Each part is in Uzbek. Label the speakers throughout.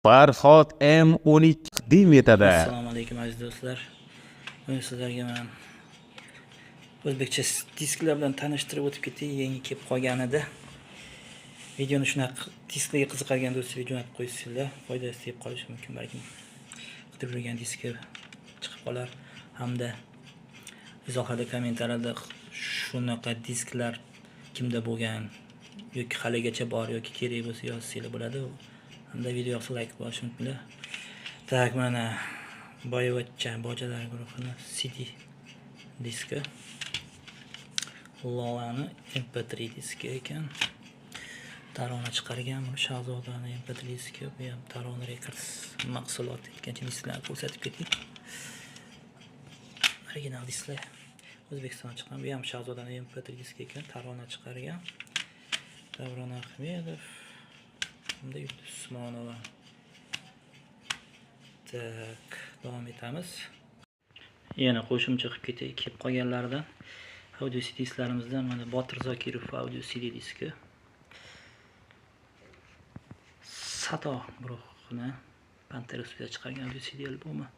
Speaker 1: Farhod M12 taqdim etadi.
Speaker 2: Assalomu alaykum aziz do'stlar. Men sizlarga men o'zbekcha disklar bilan tanishtirib o'tib ketdik. Yangi kelib qolgan edi. Videoni shunaqa disklarga qiziqadigan do'stlarga jo'natib qo'ysanglar, foydasi tegib qolishi mumkin. Balki qidirib yurgan diski chiqib qolar hamda izohlarda, kommentariyada shunaqa disklar kimda bo'lgan yoki haligacha bor yoki kerak bo'lsa yozsanglar bo'ladi. Hamda video yoqsa like bosish unutmanglar. Tak, mana boyvachcha bojalar guruhini CD diski. Lolani MP3 diski ekan. Tarona chiqargan bu Shahzodani MP3 diski, bu ham Tarona Records mahsuloti ekan. Disklarni ko'rsatib keting. Original disklar O'zbekistondan chiqqan. Bu ham Shahzodani MP3 diski ekan. Tarona chiqargan. Davron Ahmedov hamda Yulduz Usmonova. Tak, davom etamiz. Yana qo'shimcha qilib ketay, kelib qolganlardan. Audio CD disklarimizdan mana Botir Zokirov audio CD diski. Sato guruhini Pantera ustida chiqargan audio CD albomi.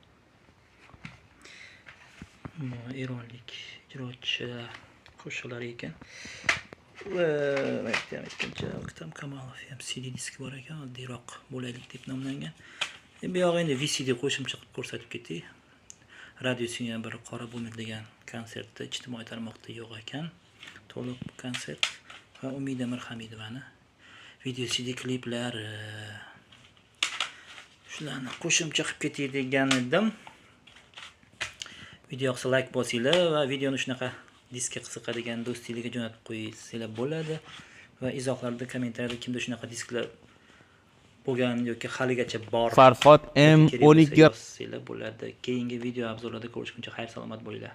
Speaker 2: Bu eronlik ijrochi qo'shiqlar ekan. Va aytgancha O'ktam Kamolov ham CD diski bor ekan, oddiyroq bo'laylik deb nomlangan. Bu yo'q endi VCD qo'shimcha qilib ko'rsatib ketdik. Radiosinga bir qora bo'lmaydi degan konsertda ijtimoiy tarmoqda yo'q ekan. To'liq konsert va Umida Mirhamidovani video CD kliplar shularni qo'shimcha qilib ketay degan edim. Video yoqsa like bosinglar va videoni shunaqa diskga qiziqadigan do'stingizga jo'natib qo'ysanglar bo'ladi va izohlarda, kommentariyada kimda shunaqa disklar bo'lgan yoki haligacha bor
Speaker 1: Farhod M12
Speaker 2: bo'ladi. Keyingi video obzorlarda ko'rishguncha xayr salomat bo'linglar.